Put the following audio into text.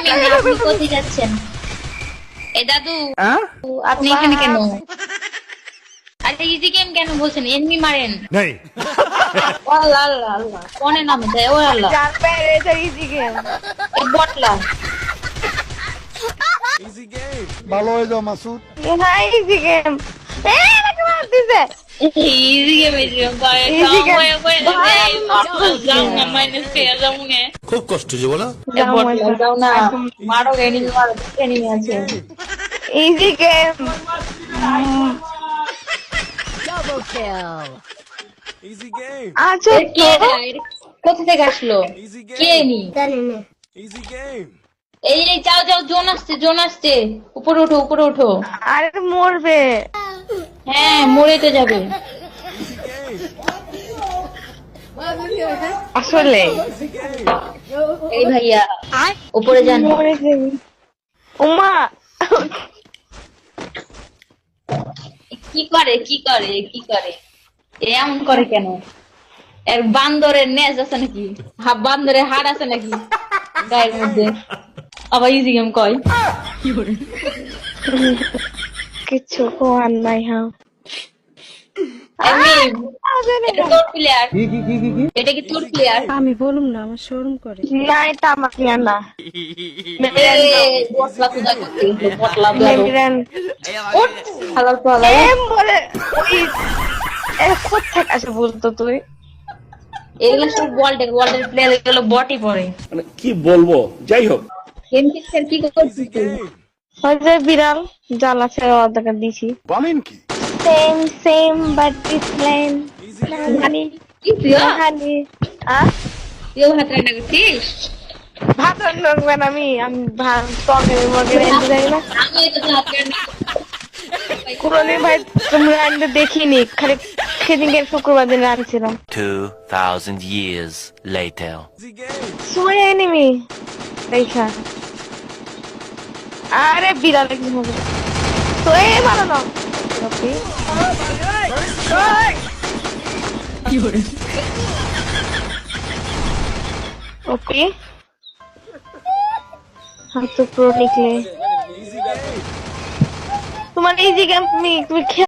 Gaming আপনি কোথায় যাচ্ছেন? এ দাদু আপনি এখানে কেন? আরে ইজি গেম কেন বলছেন? এনিমি মারেন। नहीं আল্লাহ আল্লাহ আল্লাহ কোনে নামে যায় ও আল্লাহ জানবে এটা ইজি গেম। এ বটলা ভালো হয়ে যাও মাসুদ হ্যাঁ ইজি গেম। এটাকে মার দিছে। ইজি গেম করে Easy game. যাও না মাইনাস পেয়ে যাও না খুব কষ্ট যে বলো এ বটলা যাও না মারো এনিমি মারো এনিমি আছে ইজি গেম। Easy game. আচ্ছা এ কে কোথা থেকে আসলো কে নি Easy game. এই এই যাও যাও জোন আসছে উপরে ওঠো আরে মরবে। হ্যাঁ মরে তো যাবে Easy game. আসলে এই ভাইয়া উপরে যান মরে যাবে। ওমা কি করে এ এমন করে কেন এর বান্দরের নেজ আছে নাকি বান্দরের হাড় আছে নাকি গায়ের মধ্যে আবার ইজি গেম কয় কিছু কোয়ান নাই হ্যাঁ। এমনি এটা তোর প্লেয়ার এটা কি তোর প্লেয়ার আমি বলুম না আমার শোরুম করে না এটা আমার প্লেয়ার না। বটলা পূজা করতে বটলা মেমরান হালাল তো হালাল এম বলে ওই কোথায় আসে বলতো তুই? এগুলো সব ওয়ার্ল্ডের প্লেয়ার এগুলো বটই পড়ে মানে কি বলবো, যাই হোক। গেম পিক্সেল কি করছিস তুই ওই যে বিড়াল জ্বালা ছেড়ে অর্ধেক দিছি। বলেন কি সেম বাট ডিফারেন্ট। হানি কি তুইও হানি তুইও ভাত রান্না করছিস ভাত রান্না করবেন আমি ভাত তরকারি মরকারি এনে যাই না আমি তো ভাত রান্না কোনদিন ভাই তোমরা আনতে দেখিনি, খালি সেদিনকে শুক্রবার দিন রাঁধছিলাম। 2000 years later. Easy game. সময় আইনি দেখা আরে বিড়ালে কি হবে তো এ ভালো না ओके हम तो प्रो निकले। Easy game. तुम्हारे इजी गेम में